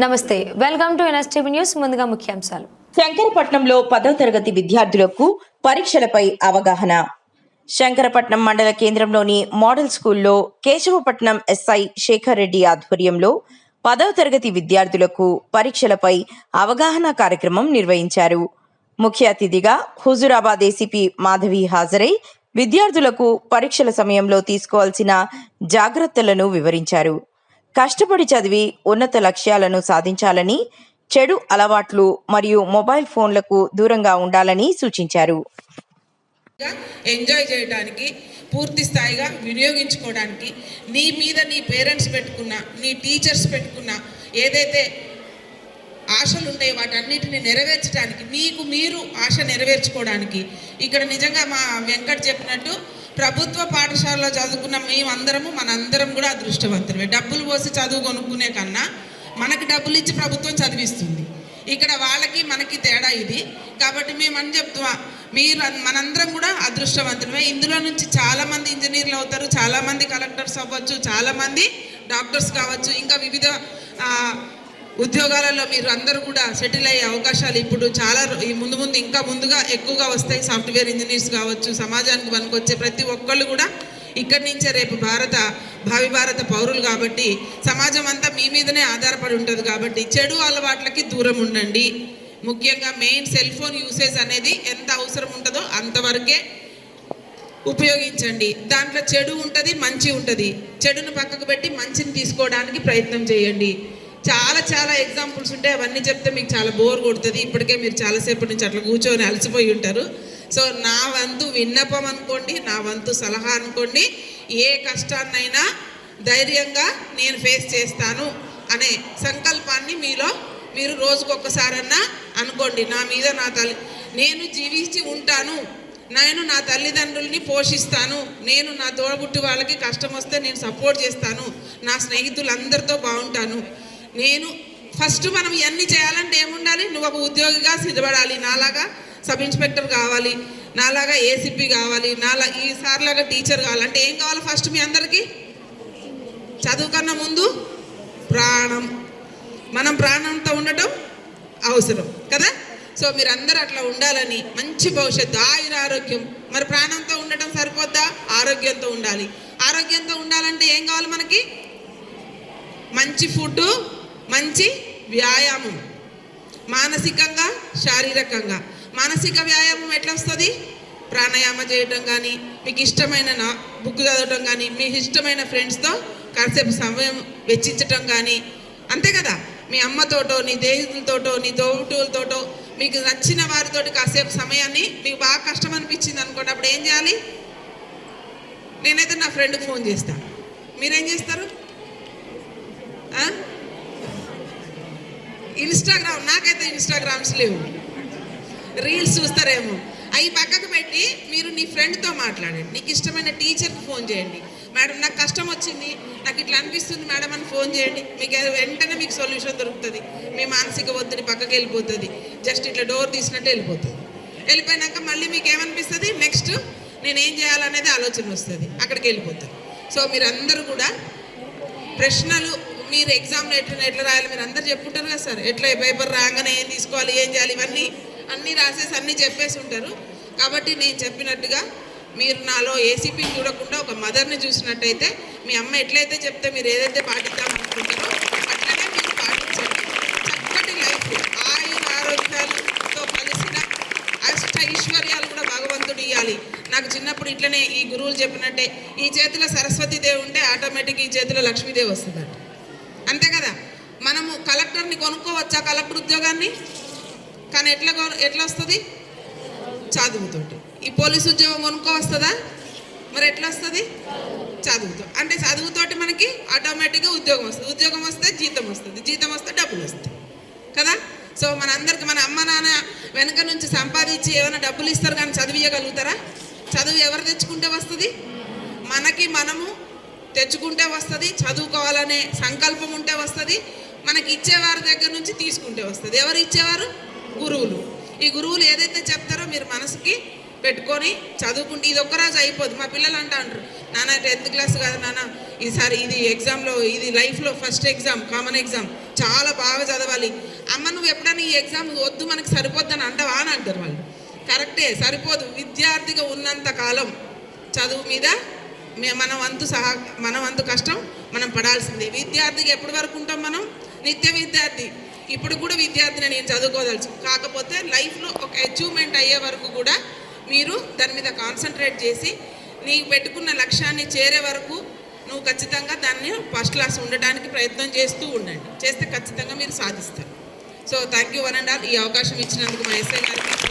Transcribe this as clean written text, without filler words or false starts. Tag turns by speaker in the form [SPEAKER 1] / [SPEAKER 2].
[SPEAKER 1] నమస్తే, welcome to NSTV news. ముందుగా ముఖ్యాంశాలు.
[SPEAKER 2] శంకరపట్నంలో 10వ తరగతి విద్యార్థులకు పరీక్షలపై అవగాహన. శంకరపట్నం మండల కేంద్రంలోని మోడల్ స్కూల్లో కేశవపట్నం ఎస్ఐ శేఖర్ రెడ్డి ఆధ్వర్యంలో 10వ తరగతి విద్యార్థులకు పరీక్షలపై అవగాహన కార్యక్రమం నిర్వహించారు. ముఖ్య అతిథిగా హుజూరాబాద్ ఏసీపీ మాధవి హాజరై విద్యార్థులకు పరీక్షల సమయంలో తీసుకోవాల్సిన జాగ్రత్తలను వివరించారు. కష్టపడి చదివి ఉన్నత లక్ష్యాలను సాధించాలని, చెడు అలవాట్లు మరియు మొబైల్ ఫోన్లకు దూరంగా ఉండాలని సూచించారు.
[SPEAKER 3] ఎంజాయ్ చేయడానికి, పూర్తి స్థాయిగా వినియోగించుకోవడానికి నీ మీద నీ పేరెంట్స్ పెట్టుకున్న, నీ టీచర్స్ పెట్టుకున్న ఏదైతే ఆశలు ఉంటాయి వాటన్నిటిని నెరవేర్చడానికి, మీకు మీరు ఆశ నెరవేర్చుకోవడానికి ఇక్కడ నిజంగా మా వెంకట్ చెప్పినట్టు ప్రభుత్వ పాఠశాలలో చదువుకున్న మేమందరము మనందరం కూడా అదృష్టవంతులమే. డబ్బులు పోసి చదువు కొనుక్కునే కన్నా మనకి డబ్బులు ఇచ్చి ప్రభుత్వం చదివిస్తుంది. ఇక్కడ వాళ్ళకి మనకి తేడా ఇది. కాబట్టి మేమని చెప్తున్నా, మీరు మనందరం కూడా అదృష్టవంతులమే. ఇందులో నుంచి చాలామంది ఇంజనీర్లు అవుతారు, చాలామంది కలెక్టర్స్ అవ్వచ్చు, చాలామంది డాక్టర్స్ కావచ్చు, ఇంకా వివిధ ఉద్యోగాలలో మీరు అందరూ కూడా సెటిల్ అయ్యే అవకాశాలు ఇప్పుడు చాలా ముందు ఇంకా ముందుగా ఎక్కువగా వస్తాయి. సాఫ్ట్వేర్ ఇంజనీర్స్ కావచ్చు, సమాజానికి పనికొచ్చే ప్రతి ఒక్కళ్ళు కూడా ఇక్కడి నుంచే రేపు భావి భారత పౌరులు కాబట్టి సమాజం అంతా మీ మీదనే ఆధారపడి ఉంటుంది. కాబట్టి చెడు అలవాట్లకి దూరం ఉండండి. ముఖ్యంగా మెయిన్ సెల్ ఫోన్ యూసేజ్ అనేది ఎంత అవసరం ఉంటుందో అంతవరకే ఉపయోగించండి. దాంట్లో చెడు ఉంటుంది, మంచి ఉంటుంది. చెడును పక్కకు పెట్టి మంచిని తీసుకోవడానికి ప్రయత్నం చేయండి. చాలా ఎగ్జాంపుల్స్ ఉంటాయి, అవన్నీ చెప్తే మీకు చాలా బోర్ కొడుతుంది. ఇప్పటికే మీరు చాలాసేపటి నుంచి అట్లా కూర్చొని అలసిపోయి ఉంటారు. సో నా వంతు విన్నపం అనుకోండి, నా వంతు సలహా అనుకోండి, ఏ కష్టాన్నైనా ధైర్యంగా నేను ఫేస్ చేస్తాను అనే సంకల్పాన్ని మీరు రోజుకొకసారన్నా అనుకోండి. నా మీద నేను జీవించి ఉంటాను, నేను నా తల్లిదండ్రుల్ని పోషిస్తాను, నేను నా తోడబుట్టి వాళ్ళకి కష్టం వస్తే నేను సపోర్ట్ చేస్తాను, నా స్నేహితులందరితో బాగుంటాను. నేను ఫస్ట్ మనం ఇవన్నీ చేయాలంటే ఏముండాలి? నువ్వు ఒక ఉద్యోగిగా సిద్ధపడాలి. నాలాగా సబ్ ఇన్స్పెక్టర్ కావాలి, నాలాగా ఏసీపీ కావాలి, ఈసారిలాగా టీచర్ కావాలంటే ఏం కావాలి? ఫస్ట్ మీ అందరికీ చదువు కన్నా ముందు ప్రాణం. మనం ప్రాణంతో ఉండటం అవసరం కదా. సో మీరందరూ అట్లా ఉండాలని, మంచి భవిష్యత్తు, ఆరోగ్యం. మరి ప్రాణంతో ఉండటం సరిపోద్దా? ఆరోగ్యంతో ఉండాలి. ఆరోగ్యంతో ఉండాలంటే ఏం కావాలి మనకి? మంచి ఫుడ్, మంచి వ్యాయామం, మానసికంగా శారీరకంగా. మానసిక వ్యాయామం ఎట్లా వస్తుంది? ప్రాణాయామం చేయటం కానీ, మీకు ఇష్టమైన బుక్ చదవటం కానీ, మీకు ఇష్టమైన ఫ్రెండ్స్తో కాసేపు సమయం వెచ్చించటం కానీ, అంతే కదా. మీ అమ్మతోటో, నీ స్నేహితులతోటో, నీ తోబుట్టువులతోటో, మీకు నచ్చిన వారితోటి కాసేపు సమయాన్ని, మీకు బాగా కష్టం అనిపించింది అనుకోండి, అప్పుడు ఏం చేయాలి? నేనైతే నా ఫ్రెండ్కి ఫోన్ చేస్తాను. మీరేం చేస్తారు? ఇన్స్టాగ్రామ్, నాకైతే ఇన్స్టాగ్రామ్స్ లేవు, రీల్స్ చూస్తారేమో, అవి పక్కకు పెట్టి మీరు నీ ఫ్రెండ్తో మాట్లాడండి. నీకు ఇష్టమైన టీచర్కి ఫోన్ చేయండి. మేడం నాకు కష్టం వచ్చింది, నాకు ఇట్లా అనిపిస్తుంది మేడం అని ఫోన్ చేయండి. మీకు వెంటనే మీకు సొల్యూషన్ దొరుకుతుంది. మీ మానసిక ఒత్తిడి పక్కకి వెళ్ళిపోతుంది. జస్ట్ ఇట్లా డోర్ తీసినట్టు వెళ్ళిపోతుంది. వెళ్ళిపోయినాక మళ్ళీ మీకు ఏమనిపిస్తుంది? నెక్స్ట్ నేనేం చేయాలనేది ఆలోచన వస్తుంది, అక్కడికి వెళ్ళిపోతారు. సో మీరందరూ కూడా ప్రశ్నలు, మీరు ఎగ్జామ్లో ఎట్లా రాయాలి మీరు అందరు చెప్పుంటారు కదా సార్. ఎట్లా పేపర్ రాగానే ఏం తీసుకోవాలి, ఏం చేయాలి, ఇవన్నీ అన్నీ రాసేసి అన్నీ చెప్పేసి ఉంటారు. కాబట్టి నేను చెప్పినట్టుగా మీరు నాలో ఏసీపీని చూడకుండా ఒక మదర్ని చూసినట్టయితే, మీ అమ్మ ఎట్లయితే చెప్తే మీరు ఏదైతే పాటిద్దాం అనుకుంటారో అట్లనే మీరు పాటించండి. చక్కటి లైఫ్, ఆరోగ్యాలతో కలిసిన ఐశ్వర్యాలు కూడా భగవంతుడు ఇవ్వాలి. నాకు చిన్నప్పుడు ఇట్లనే ఈ గురువులు చెప్పినట్టే, ఈ చేతిలో సరస్వతీదేవి ఉంటే ఆటోమేటిక్ ఈ చేతిలో లక్ష్మీదేవి వస్తుందట. అంతే కదా. మనము కలెక్టర్ని కొనుక్కోవచ్చా? కలెక్టర్ ఉద్యోగాన్ని? కానీ ఎట్లా వస్తుంది? చదువుతోటి. ఈ పోలీసు ఉద్యోగం కొనుక్కోవస్తుందా? మరి ఎట్లా వస్తుంది? చదువుతో. అంటే చదువుతోటి మనకి ఆటోమేటిక్గా ఉద్యోగం వస్తుంది. ఉద్యోగం వస్తే జీతం వస్తుంది, జీతం వస్తే డబ్బులు వస్తాయి కదా. సో మనందరికి మన అమ్మ నాన్న వెనక నుంచి సంపాదించి ఏమైనా డబ్బులు ఇస్తారు, కానీ చదివియగలుగుతారా? చదువు ఎవరు తెచ్చుకుంటే వస్తుంది? మనము తెచ్చుకుంటే వస్తుంది. చదువుకోవాలనే సంకల్పం ఉంటే వస్తుంది. మనకి ఇచ్చేవారి దగ్గర నుంచి తీసుకుంటే వస్తుంది. ఎవరు ఇచ్చేవారు? గురువులు. ఈ గురువులు ఏదైతే చెప్తారో మీరు మనసుకి పెట్టుకొని చదువుకుంటే ఇది ఒక్కరోజు అయిపోదు. మా పిల్లలు అంటారు, నాన్న 10th క్లాస్ కాదు నాన్న, ఈసారి ఇది ఎగ్జామ్లో, ఇది లైఫ్లో ఫస్ట్ ఎగ్జామ్, కామన్ ఎగ్జామ్, చాలా బాగా చదవాలి. అమ్మ నువ్వు ఎప్పుడైనా ఈ ఎగ్జామ్ వద్దు మనకి సరిపోద్దని అంటావా అని అంటారు వాళ్ళు. కరెక్టే, సరిపోదు. విద్యార్థిగా ఉన్నంత కాలం చదువు మీద మన వంతు కష్టం మనం పడాల్సిందే. విద్యార్థిగా ఎప్పటి వరకు ఉంటాం మనం? నిత్య విద్యార్థి. ఇప్పుడు కూడా విద్యార్థిని నేను చదువుకోదలుచు. కాకపోతే లైఫ్లో ఒక అచీవ్మెంట్ అయ్యే వరకు కూడా మీరు దాని మీద కాన్సన్ట్రేట్ చేసి నీకు పెట్టుకున్న లక్ష్యాన్ని చేరే వరకు నువ్వు ఖచ్చితంగా దాన్ని ఫస్ట్ క్లాస్ ఉండడానికి ప్రయత్నం చేస్తూ ఉండండి. చేస్తే ఖచ్చితంగా మీరు సాధిస్తారు. So thank you one and all. ఈ అవకాశం ఇచ్చినందుకు మా ఎస్ఐ గారికి